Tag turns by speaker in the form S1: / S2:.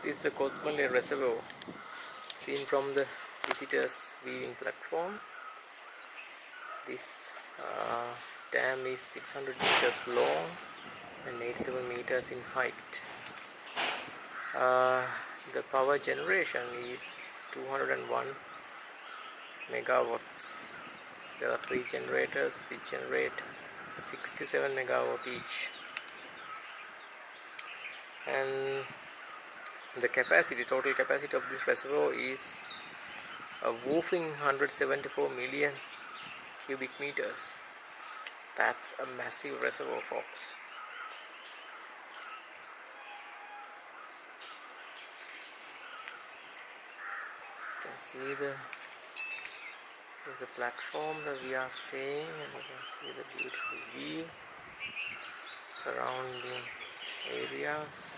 S1: This is the Kotmale Reservoir, seen from the visitors viewing platform. This dam is 600 meters long and 87 meters in height. The power generation is 201 megawatts. There are 3 generators which generate 67 megawatt each, and the total capacity of this reservoir is a whopping 174 million cubic meters. That's a massive reservoir, folks. You can see there's a platform that we are staying, and you can see the beautiful view surrounding areas.